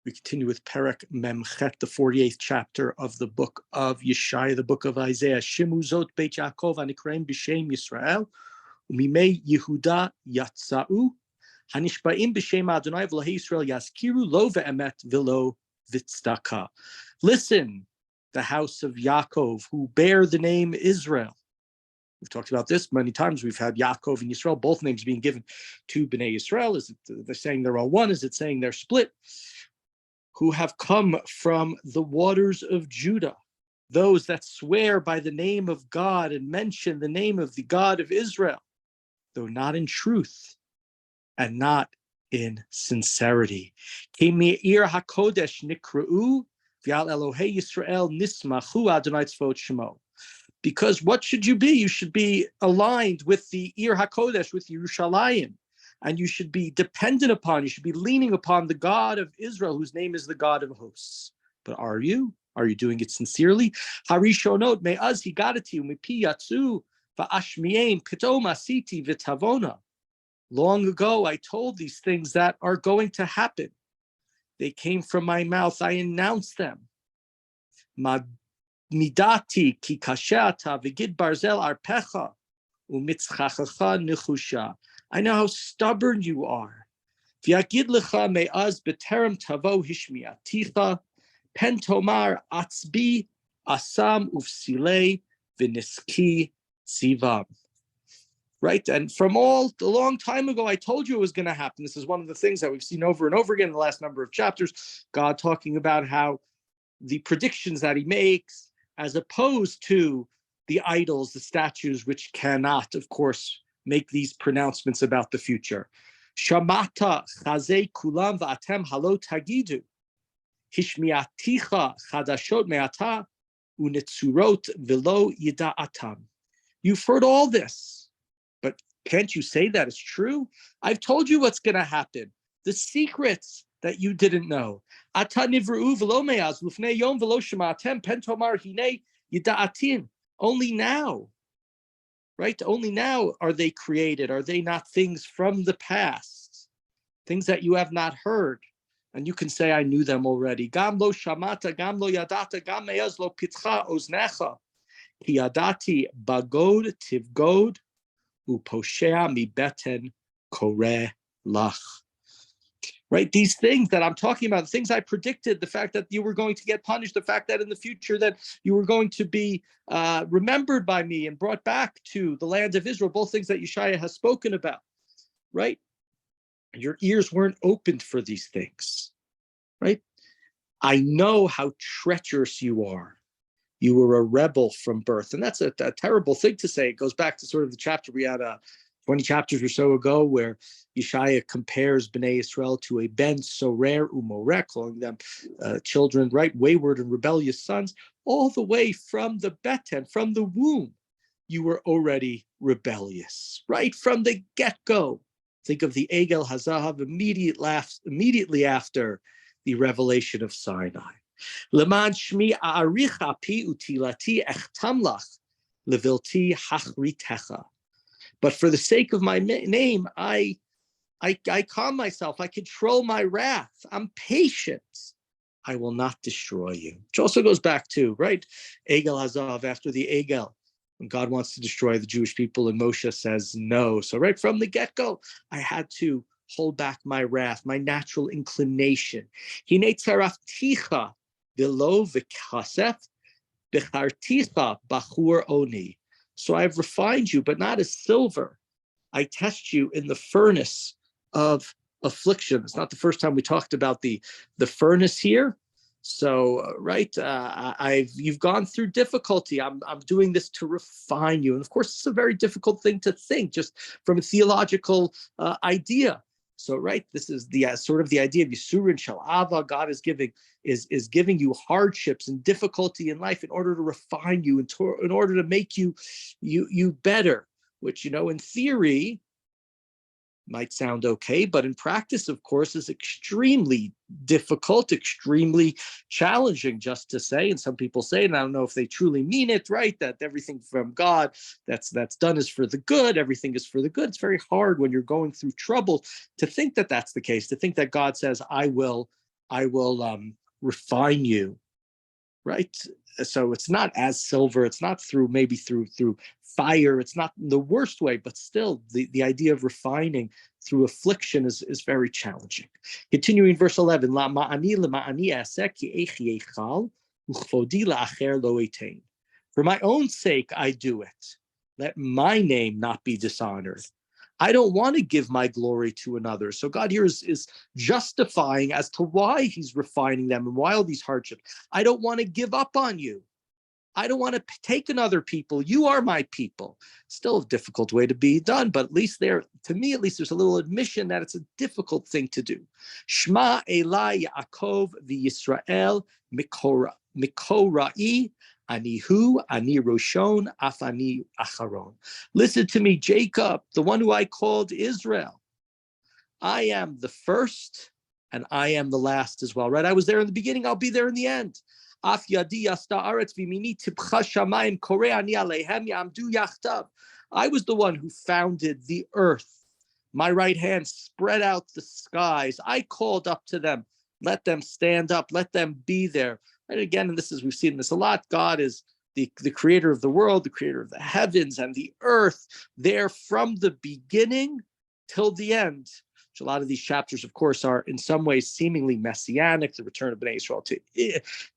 We continue with Perek Memchet, the 48th chapter of the book of Yeshayah, the book of Isaiah. Shimu zot Beit Yaakov anikreim b'shem Yisrael, umimei Yehuda yatzau, hanishbaim b'shem Adonai v'lahei Yisrael yaskiru lo ve'emet v'lo v'tzdaka. Listen, the house of Yaakov, who bear the name Israel. We've talked about this many times. We've had Yaakov and Yisrael, both names being given to Bnei Yisrael. Is it they're saying they're all one? Is it saying they're split? Who have come from the waters of Judah, those that swear by the name of God and mention the name of the God of Israel, though not in truth and not in sincerity. Me'ir hakodesh nikra'u v'al Elohei Yisrael nismachu Adonai tzvot shemo. Because what should you be? You should be aligned with the Ir HaKodesh, with Yerushalayim, and you should be dependent upon, you should be leaning upon the God of Israel, whose name is the God of hosts. But are you? Are you doing it sincerely? Harishonot me'az higadati u'mipi yatzu va'ashmieim pitom asiti v'tavona. Long ago, I told these things that are going to happen. They came from my mouth. I announced them. Midati ki kashata v'gid barzel arpecha u'mitzchachacha nechusha. I know how stubborn you are. V'yagid lecha me'az b'terem tavo hishmiaticha pen tomar atzbi asam ufsilei v'niski zivam. Right, and from a long time ago, I told you it was going to happen. This is one of the things that we've seen over and over again in the last number of chapters. God talking about how the predictions that he makes, as opposed to the idols, the statues, which cannot, of course, make these pronouncements about the future. Shamata chazei kulam va'atem halo tagidu. Hishmiaticha chadashot me'ata unetzurot velo yida'atam. You've heard all this, but can't you say that it's true? I've told you what's going to happen. The secrets that you didn't know. Only now, right? Only now are they created. Are they not things from the past? Things that you have not heard. And you can say, I knew them already. Gam lo shamata, gam lo yadata, gam me'az lo pitcha oznecha. Ki yadati bagod tivgod uposhea mi beten kore lach. Right, these things that I'm talking about, the things I predicted, the fact that you were going to get punished, the fact that in the future that you were going to be remembered by me and brought back to the land of Israel, both things that Yeshayah has spoken about, right? Your ears weren't opened for these things, right? I know how treacherous you are. You were a rebel from birth. And that's a terrible thing to say. It goes back to sort of the chapter we had 20 chapters or so ago, where Yeshayah compares Bnei Israel to a ben sorer umoreh, calling them children, right, wayward and rebellious sons, all the way from the beten, from the womb. You were already rebellious, right from the get-go. Think of the Egel Hazahav immediately after the revelation of Sinai. Leman shmi a'aricha pi utilati echtamlach levilti hachritecha. But for the sake of my name, I calm myself. I control my wrath. I'm patient. I will not destroy you. Which also goes back to, right, Egel Hazav, after the Egel, when God wants to destroy the Jewish people and Moshe says no. So right from the get-go, I had to hold back my wrath, my natural inclination. Hine tzarafticha v'lo v'kasef b'charticha bachur oni. So I've refined you, but not as silver. I test you in the furnace of affliction. It's not the first time we talked about the furnace here. So, right, you've gone through difficulty. I'm doing this to refine you. And of course, it's a very difficult thing to think, just from a theological idea. So, right, this is the sort of the idea of Yisurin Shalava. God is giving you hardships and difficulty in life in order to refine you, in order to make you better. Which, in theory might sound okay, but in practice, of course, is extremely difficult, extremely challenging, just to say. And some people say, and I don't know if they truly mean it, right, that everything from God that's done is for the good, everything is for the good. It's very hard when you're going through trouble to think that that's the case, to think that God says, I will I will refine you, right? So it's not as silver, it's not through fire, it's not in the worst way, but still the idea of refining through affliction is very challenging. Continuing verse 11, La ma'ani lema'ani aseh ki echi echal, uchvodi la'acher lo etein. For my own sake I do it. Let my name not be dishonored. I don't want to give my glory to another. So God here is justifying as to why he's refining them and why all these hardships. I don't want to give up on you. I don't want to take another people. You are my people. Still a difficult way to be done, but at least to me, at least there's a little admission that it's a difficult thing to do. Shema Elai Yaakov v'Yisrael mikorai anihu ani roshon afani acharon. Listen to me, Jacob, the one who I called Israel. I am the first and I am the last as well, right? I was there in the beginning, I'll be there in the end. I was the one who founded the earth. My right hand spread out the skies. I called up to them. Let them stand up. Let them be there. And again, and we've seen this a lot, God is the creator of the world, the creator of the heavens and the earth, there from the beginning till the end. A lot of these chapters, of course, are in some ways seemingly messianic, the return of Bnei Israel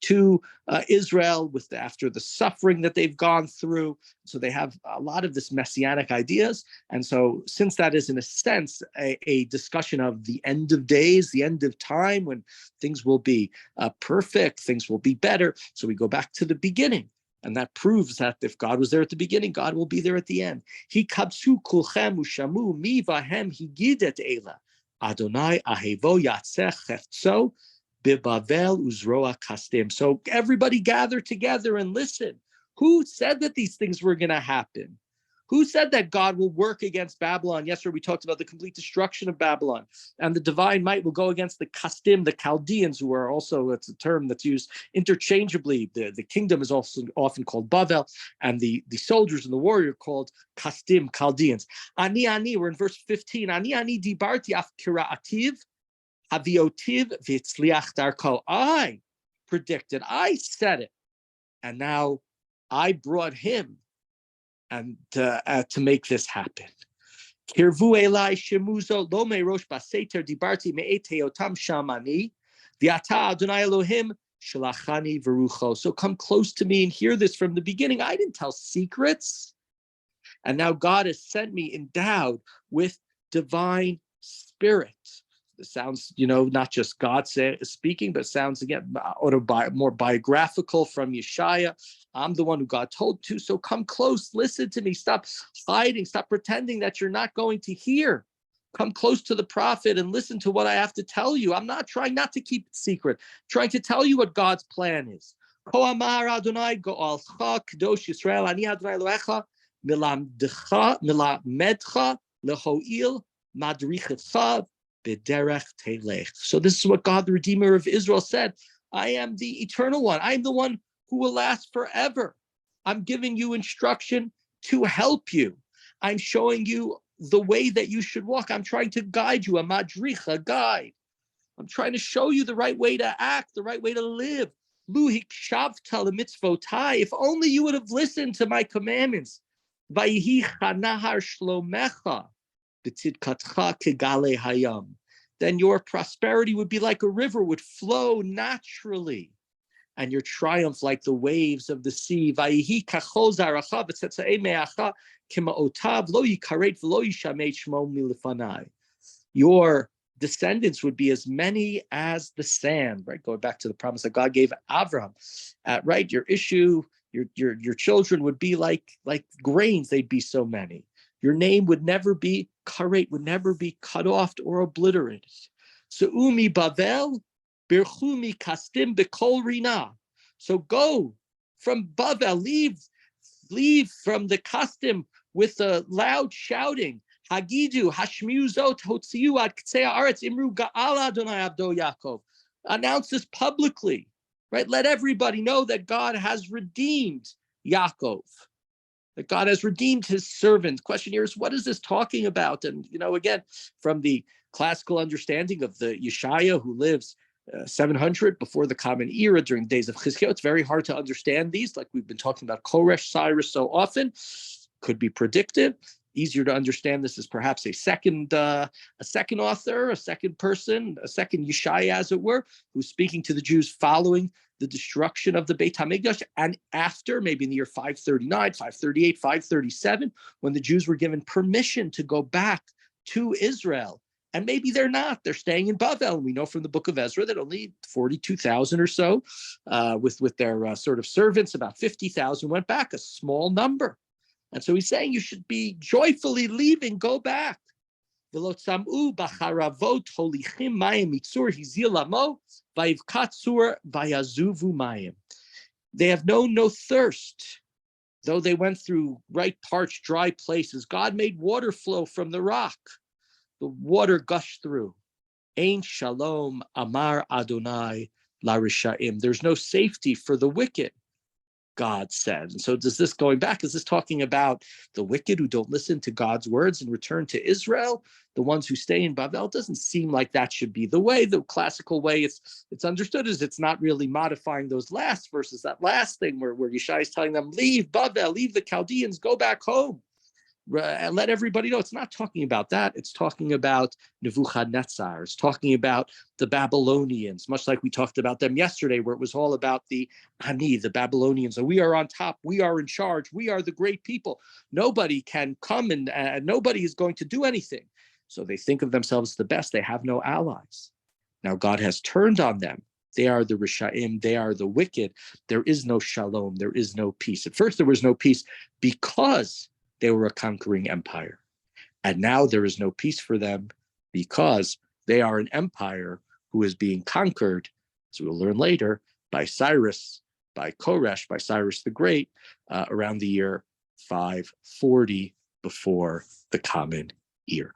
to Israel after the suffering that they've gone through. So they have a lot of this messianic ideas. And so since that is, in a sense, a discussion of the end of days, the end of time, when things will be perfect, things will be better. So we go back to the beginning. And that proves that if God was there at the beginning, God will be there at the end. He kabsu kulchem ushamu mi vahem higidet ela. Adonai ahevo yatzech cheftso bibavel uzroa kastim. So everybody gather together and listen. Who said that these things were going to happen? Who said that God will work against Babylon? Yesterday we talked about the complete destruction of Babylon, and the divine might will go against the Kasdim, the Chaldeans, who are also, it's a term that's used interchangeably. The kingdom is also often called Bavel, and the soldiers and the warrior called Kasdim, Chaldeans. Ani, we're in verse 15. Ani dibarti af kira'ativ, haviotiv v'tzliach darko. I predicted, I said it, and now I brought him and to make this happen. Kirvu elai shemuzo lo merosh baseter dibarti me'ete otam shamani v'ata Adonai Elohim shalachani v'rucho. So come close to me and hear this from the beginning. I didn't tell secrets, and now God has sent me endowed with divine spirit. It sounds, not just God speaking, but sounds again more biographical from Yeshayah. I'm the one who God told to, so come close, listen to me, stop hiding, stop pretending that you're not going to hear. Come close to the prophet and listen to what I have to tell you. I'm not trying not to keep it secret, I'm trying to tell you what God's plan is. Ko amar Adonai go'alcha kadosh Yisrael ani Adonai Elohecha milamedcha lehoil madrichecha. So this is what God, the Redeemer of Israel, said. I am the eternal one. I am the one who will last forever. I'm giving you instruction to help you. I'm showing you the way that you should walk. I'm trying to guide you, a madrich, a guide. I'm trying to show you the right way to act, the right way to live. If only you would have listened to my commandments. Then your prosperity would be like a river, would flow naturally, and your triumph like the waves of the sea. Your descendants would be as many as the sand, right? Going back to the promise that God gave Abraham, right? Your children would be like grains, they'd be so many. Your name would never be karet, would never be cut off or obliterated. So umi Bavel, birchumi kastim bekol rina. So go from Bavel, leave from the kastim with a loud shouting. Hagidu hashmiu zot hotziu ad ktsei haaretz imru ga'ala Adonai abdo Yaakov. Announce this publicly, right? Let everybody know that God has redeemed Yaakov, that God has redeemed his servant. Question here is, what is this talking about? And, again, from the classical understanding of the Yeshayah, who lives 700 before the Common Era during the days of Chizkiah. It's very hard to understand these, like we've been talking about Koresh, Cyrus so often. Could be predicted. Easier to understand this is perhaps a second author, a second person, a second Yeshayah, as it were, who's speaking to the Jews following the destruction of the Beit HaMikdash, and after, maybe in the year 539, 538, 537, when the Jews were given permission to go back to Israel. And maybe they're not. They're staying in Bavel. We know from the book of Ezra that only 42,000 or so, with their sort of servants, about 50,000 went back, a small number. And so he's saying you should be joyfully leaving, go back. They have known no thirst, though they went through right parched, dry places. God made water flow from the rock. The water gushed through. Ein shalom amar Adonai la rishaim. There's no safety for the wicked, God said. And so does this, going back, is this talking about the wicked who don't listen to God's words and return to Israel, the ones who stay in Bavel? It doesn't seem like that should be the way. The classical way it's understood is it's not really modifying those last verses, that last thing where Yeshayah is telling them, leave Bavel, leave the Chaldeans, go back home. And let everybody know it's not talking about that. It's talking about Nebuchadnezzar. It's talking about the Babylonians, much like we talked about them yesterday, where it was all about the Ani, the Babylonians. We are on top. We are in charge. We are the great people. Nobody can come and nobody is going to do anything. So they think of themselves as the best. They have no allies. Now God has turned on them. They are the Rishaim. They are the wicked. There is no shalom. There is no peace. At first, there was no peace because they were a conquering empire. And now there is no peace for them because they are an empire who is being conquered, as we'll learn later, by Cyrus, by Koresh, by Cyrus the Great, around the year 540 before the Common Era.